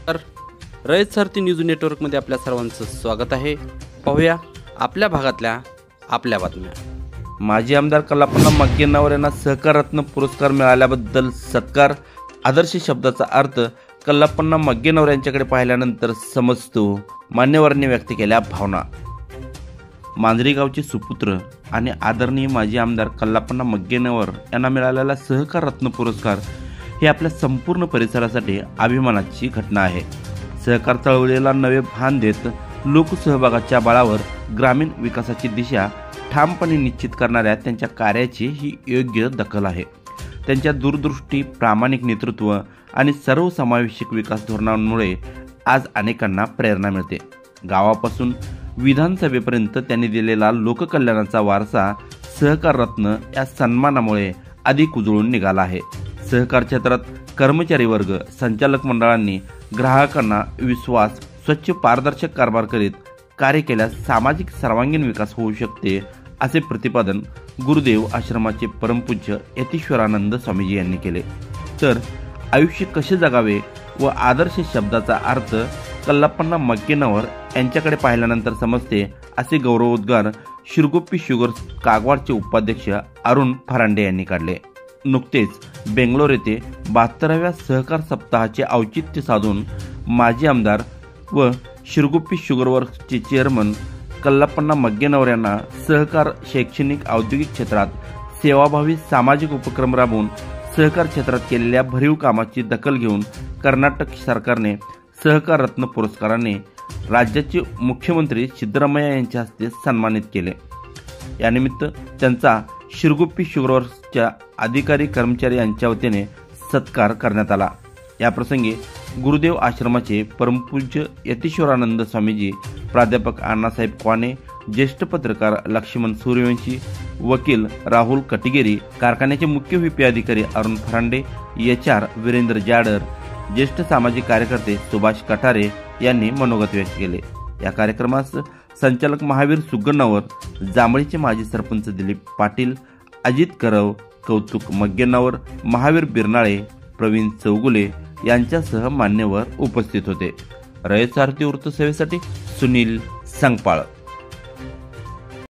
तर रयत सारथी न्यूज नेटवर्कमध्ये आपल्या सर्वांचं स्वागत आहे। पाहूया आपल्या भागातल्या आपल्या बातम्या। माजी आमदार कल्लापण्णा मग्गेनवर यांना सहकार रत्न पुरस्कार मिळाल्याबद्दल सत्कार। आदर्श शब्दाचा अर्थ कल्लापण्णा मग्गेनवर यांच्याकडे पाहिल्यानंतर समजतो। मान्यवरांनी व्यक्त केल्या भावना। मांजरी गावचे सुपुत्र आणि आदरणीय माजी आमदार कल्लापण्णा मग्गेनवर यांना मिळालेला सहकार रत्न पुरस्कार हे आपल्या संपूर्ण परिसरासाठी अभिमानाची घटना आहे। सहकार चळवळीला नवे भान देत लोकसहभागाच्या बळावर ग्रामीण विकासाची दिशा ठामपणे निश्चित करणाऱ्या त्यांच्या कार्याची ही योग्य दखल आहे। त्यांच्या दूरदृष्टी, प्रामाणिक नेतृत्व आणि सर्वसमावेशक विकास धोरणांमुळे आज अनेकांना प्रेरणा मिळते। गावापासून विधानसभेपर्यंत त्यांनी दिलेला लोककल्याणाचा वारसा सहकार रत्न या सन्मानामुळे अधिक उजळून निघाला आहे। सहकार क्षेत्रात कर्मचारी वर्ग, संचालक मंडळांनी ग्राहकांना विश्वास, स्वच्छ पारदर्शक कारभार करीत कार्य केल्यास सामाजिक सर्वांगीण विकास होऊ शकते, असे प्रतिपादन गुरुदेव आश्रमाचे परमपूज्य यतीश्वरानंद स्वामीजी यांनी केले। तर आयुष्य कसे जगावे व आदर्श शब्दाचा अर्थ कल्लापण्णा मग्गेनवर यांच्याकडे पाहिल्यानंतर समजते, असे गौरवोद्गार शिरगुप्पी शुगर कागवाडचे उपाध्यक्ष अरुण फरांडे यांनी काढले। नुकतेच बेंगलोर येथे 72व्या सहकार सप्ताहाचे औचित्य साधून माजी आमदार व शिरगुप्पी शुगर वर्क्सचे चेअरमन कल्लापण्णा मग्गेनवर यांना सहकार, शैक्षणिक, औद्योगिक क्षेत्रात सेवाभावी सामाजिक उपक्रम राबवून सहकार क्षेत्रात केलेल्या भरीव कामाची दखल घेऊन कर्नाटक सरकारने सहकार रत्न पुरस्काराने राज्याचे मुख्यमंत्री सिद्धरामय्या यांच्या हस्ते सन्मानित केले। यानिमित्त त्यांचा शिरगुप्पी शुगर वर्क्सच्या अधिकारी, कर्मचारी यांच्या वतीने सत्कार करण्यात आला। या प्रसंगी गुरुदेव आश्रमाचे परमपूज्य यतीश्वरानंद स्वामीजी, प्राध्यापक अण्णासाहेब क्वाने, ज्येष्ठ पत्रकार लक्ष्मण सूर्यवंशी, वकील राहुल कटिगेरी, कारखान्याचे मुख्य व्हीपी अधिकारी अरुण फरांडे, HR वीरेंद्र जाडर, ज्येष्ठ सामाजिक कार्यकर्ते सुभाष कठारे यांनी मनोगत व्यक्त केले। या कार्यक्रमास संचालक महावीर सुगन्नावर, जांभळीचे माजी सरपंच दिलीप पाटील, अजित करव, कौतुक मग्गेनवर, महावीर बिरनाळे, प्रवीण चौगुले यांच्यासह मान्यवर उपस्थित होते। रयत सारथी वृत्तसेवेसाठी सुनील संगपाळ।